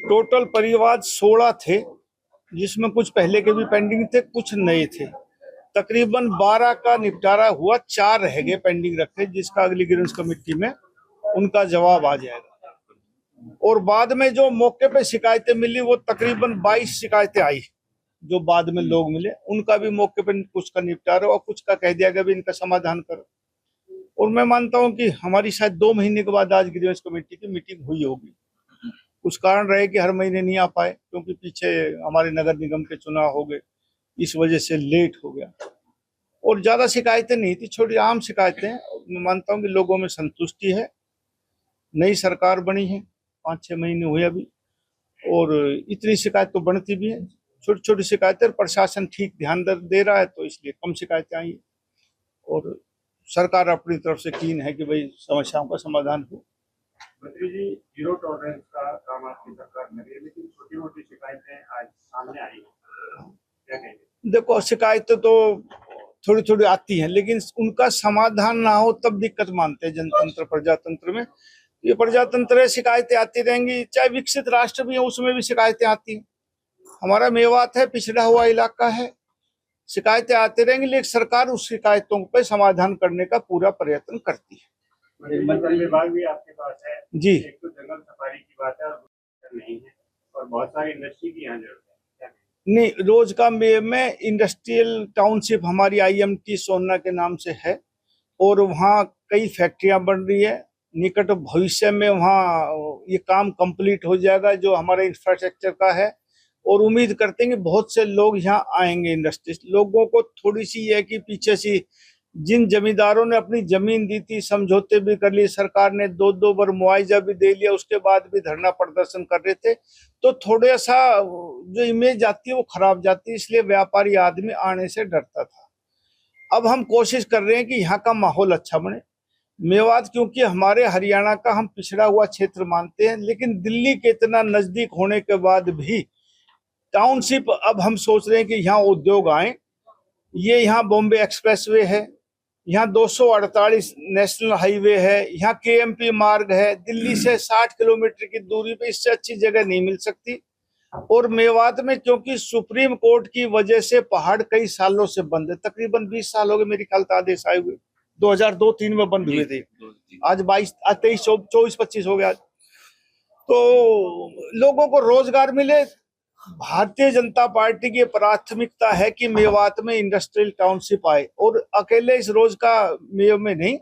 Total परिवार 16 थे, जिसमें कुछ पहले के भी पेंडिंग थे, कुछ नए थे। तकरीबन 12 का निपटारा हुआ, 4 रह गए पेंडिंग रखे, जिसका अगली ग्रीवेंस कमेटी में उनका जवाब आ जाएगा। और बाद में जो मौके पे शिकायतें मिली वो तकरीबन 22 शिकायतें आई, जो बाद में लोग मिले उनका भी मौके पे कुछ का निपटारा और कुछ का कह दिया गया भी इनका समाधान करो। और मैं मानता हूं कि हमारी शायद 2 महीने के बाद आज ग्रीवेंस कमेटी की मीटिंग हुई होगी। कुछ कारण रहे कि हर महीने नहीं आ पाए, क्योंकि पीछे हमारे नगर निगम के चुनाव हो गए, इस वजह से लेट हो गया। और ज्यादा शिकायतें नहीं थी, छोटी आम शिकायतें। मैं मानता हूं कि लोगों में संतुष्टि है। नई सरकार बनी है, 5-6 महीने हुए अभी, और इतनी शिकायत तो बढ़ती भी है। छोटी छोटी शिकायतें, प्रशासन ठीक ध्यान दे रहा है, तो इसलिए कम शिकायतें आई है। और सरकार अपनी तरफ से कीन है कि भाई समस्याओं का समाधान हो। मंत्री जी, जीरो टॉलरेंस का काम आपकी सरकार कर रही है, लेकिन छोटी मोटी शिकायतें आज सामने आई हैं, क्या कहेंगे? देखो, शिकायतें तो थोड़ी थोड़ी आती हैं, लेकिन उनका समाधान ना हो तब दिक्कत मानते हैं जनतंत्र प्रजातंत्र में। ये प्रजातंत्र है, शिकायतें आती रहेंगी, चाहे विकसित राष्ट्र भी है उसमें भी शिकायतें आती हैं। हमारा मेवात है, पिछड़ा हुआ इलाका है, शिकायतें आती रहेंगी, लेकिन सरकार उस शिकायतों पर समाधान करने का पूरा प्रयत्न करती है। मंत्री विभाग भी आपके पास है जी। एक तो जंगल सफारी की बात है और नहीं है, और बहुत सारी इंडस्ट्री की यहाँ जरूरत है। नहीं, रोज का में इंडस्ट्रियल टाउनशिप हमारी IMT सोना के नाम से है, और वहाँ कई फैक्ट्रियां बन रही है। निकट भविष्य में वहाँ ये काम कंप्लीट हो जाएगा जो हमारे इंफ्रास्ट्रक्चर का है, और उम्मीद करते हैं कि बहुत से लोग यहाँ आएंगे। इंडस्ट्रीज लोगों को थोड़ी सी है कि पीछे सी जिन जमींदारों ने अपनी जमीन दी थी, समझौते भी कर लिए, सरकार ने 2-2 बार मुआवजा भी दे लिया, उसके बाद भी धरना प्रदर्शन कर रहे थे, तो थोड़ा सा जो इमेज आती है वो खराब जाती है, इसलिए व्यापारी आदमी आने से डरता था। अब हम कोशिश कर रहे हैं कि यहाँ का माहौल अच्छा बने। मेवात क्योंकि हमारे हरियाणा का हम पिछड़ा हुआ क्षेत्र मानते हैं, लेकिन दिल्ली के इतना नजदीक होने के बाद भी टाउनशिप अब हम सोच रहे हैं कि यहाँ उद्योग आए। ये यहाँ बॉम्बे एक्सप्रेसवे है, यहाँ 248 नेशनल हाईवे है, यहाँ KMP मार्ग है, दिल्ली से 60 किलोमीटर की दूरी पे, इससे अच्छी जगह नहीं मिल सकती। और मेवात में क्योंकि सुप्रीम कोर्ट की वजह से पहाड़ कई सालों से बंद है, तकरीबन 20 साल हो गए मेरे ख्याल से आदेश आए हुए, 2002-3 में बंद हुए थे, आज 22, 23, 24, 25 हो गया। तो लोगों को रोजगार मिले। भारतीय जनता पार्टी की प्राथमिकता है कि मेवात में इंडस्ट्रियल टाउनशिप आए, और अकेले इस रोज का मेव में नहीं,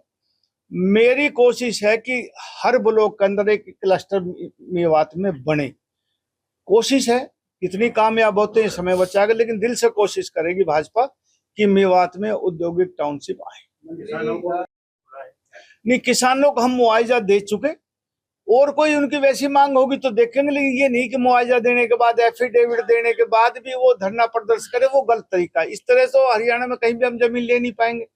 मेरी कोशिश है कि हर ब्लॉक के अंदर एक क्लस्टर मेवात में बने। कोशिश है, कितनी कामयाब होते हैं समय बचाएगा, लेकिन दिल से कोशिश करेगी भाजपा कि मेवात में औद्योगिक टाउनशिप आए। नहीं, किसानों को हम मुआवजा दे चुके, और कोई उनकी वैसी मांग होगी तो देखेंगे, लेकिन ये नहीं कि मुआवजा देने के बाद, एफिडेविट देने के बाद भी वो धरना प्रदर्शन करे, वो गलत तरीका है। इस तरह से हरियाणा में कहीं भी हम जमीन ले नहीं पाएंगे।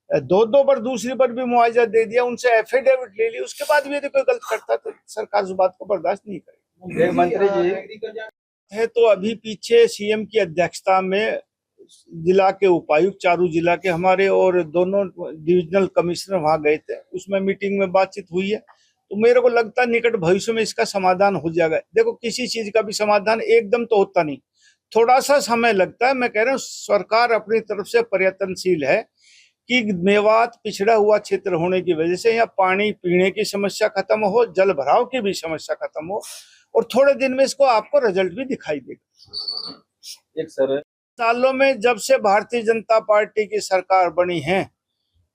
2-2 बार, दूसरी बार भी मुआवजा दे दिया, उनसे एफिडेविट ले ली, उसके बाद भी यदि कोई गलत करता तो सरकार उस बात को बर्दाश्त नहीं करेगी। मंत्री जी है तो अभी पीछे CM की अध्यक्षता में जिला के उपायुक्त, चारू जिला के हमारे, और दोनों डिविजनल कमिश्नर वहां गए थे, उसमें मीटिंग में बातचीत हुई है। तो मेरे को लगता है निकट भविष्य में इसका समाधान हो जाएगा। देखो, किसी चीज का भी समाधान एकदम तो होता नहीं, थोड़ा सा समय लगता है। मैं कह रहा हूँ सरकार अपनी तरफ से प्रयत्नशील है कि मेवात पिछड़ा हुआ क्षेत्र होने की वजह से यहाँ पानी पीने की समस्या खत्म हो, जल भराव की भी समस्या खत्म हो, और थोड़े दिन में इसको आपको रिजल्ट भी दिखाई देगा। एक सर, सालों में जब से भारतीय जनता पार्टी की सरकार बनी है,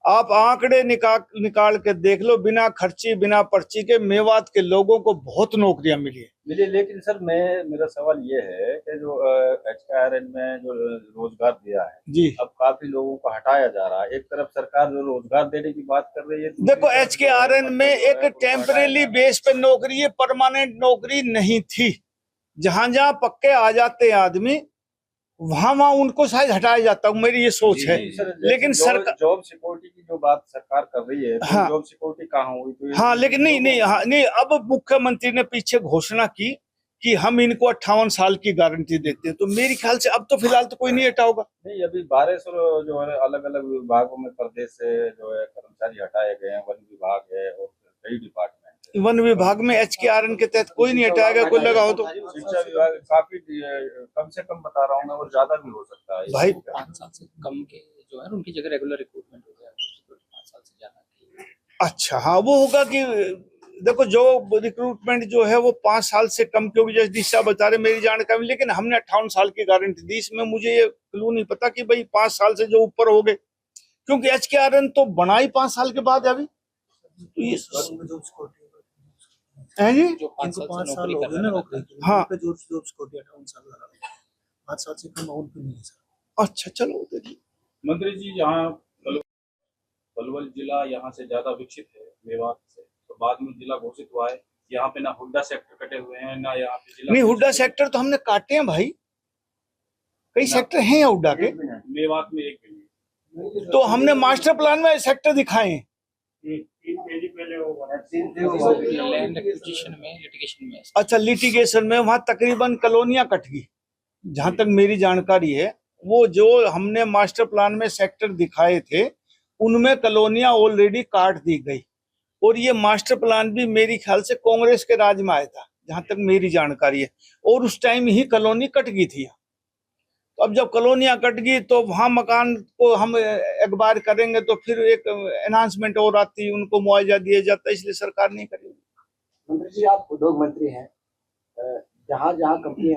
आप आंकड़े निकाल के देख लो, बिना खर्ची बिना पर्ची के मेवात के लोगों को बहुत नौकरियां मिली। लेकिन सर मेरा सवाल ये है कि जो HKRN में जो रोजगार दिया है जी, अब काफी लोगों को हटाया जा रहा है। एक तरफ सरकार जो रोजगार देने की बात कर रही है, देखो HKRN में एक टेम्परेरी बेस पे नौकरी है, परमानेंट नौकरी नहीं थी। जहां जहां पक्के आ जाते हैं आदमी, वहां वहां उनको शायद हटाया जाता है, मेरी ये सोच है। लेकिन सरकार जॉब सिक्योरिटी की जो बात सरकार कर रही है, हाँ, जॉब सिक्योरिटी कहाँ हुई? तो हाँ, लेकिन नहीं, अब मुख्यमंत्री ने पीछे घोषणा की कि हम इनको 58 साल की गारंटी देते हैं, तो मेरे ख्याल से अब तो फिलहाल तो कोई नहीं हटा होगा। नहीं, अभी 1200 जो है अलग अलग विभागों में प्रदेश से जो है कर्मचारी हटाए गए हैं, वन विभाग है और कई डिपार्टमेंट है। वन विभाग में HKRN के तहत कोई नहीं हटाएगा, कोई लगा हो तो। शिक्षा विभाग काफी कम से कम बता रहा हूँ मैं, और ज्यादा भी हो सकता है भाई 5 साल से कम के जो है उनकी जगह रेगुलर रिक्रूटमेंट हो गया, 5 साल से ज्यादा की। अच्छा, हाँ वो होगा कि देखो जो रिक्रूटमेंट जो है वो 5 साल से कम की होगी, जैसे दिशा बता रहे मेरी जानकारी में, लेकिन हमने 58 साल की गारंटी दी। इसमें मुझे ये क्लू नहीं पता कि भाई 5 साल से जो ऊपर हो गए, क्योंकि HKRN तो बना ही 5 साल के बाद है अभी। तो ये है जी, जो 5 साल से नौकरी हो कर गए रहे ना हैं नौकरी के लिए, हाँ। उन पे जो सिक्योरिटी 58 साल लगा 5 साल से कम और भी नहीं है सर। अच्छा चलो देखिए। मंत्री जी, यहाँ पलवल जिला यहाँ से ज्यादा विकसित है मेवात से, तो बाद में जिला घोषित हुआ है, यहाँ पे ना हुड्डा सेक्टर कटे हुए हैं ना यहाँ पे जिला। नहीं, हुड्डा सेक्टर तो हमने काटे हैं भाई, कई सेक्टर हैं यहाँ हुड्डा के, मेवात में एक भी नहीं। तो हमने मास्टर प्लान में सेक्टर दिखाए हैं। 3 पेज पहले वो बना लैंड एक्विजिशन में, लिटिगेशन में। अच्छा, लिटिगेशन में वहां तकरीबन कॉलोनियां कट गई, जहां तक मेरी जानकारी है। वो जो हमने मास्टर प्लान में सेक्टर दिखाए थे उनमें कॉलोनियां ऑलरेडी काट दी गई, और ये मास्टर प्लान भी मेरी ख्याल से कांग्रेस के राज में आया था, जहां तक मेरी जानकारी है, और उस टाइम ही कॉलोनी कट गई थी। तो अब जब कॉलोनियां कट गई तो वहां मकान को हम एक बार करेंगे तो फिर एक अनाउंसमेंट और आती, उनको मुआवजा दिया जाता है, इसलिए सरकार नहीं करेगी। मंत्री जी, आप उद्योग मंत्री हैं, जहाँ जहाँ कंपनी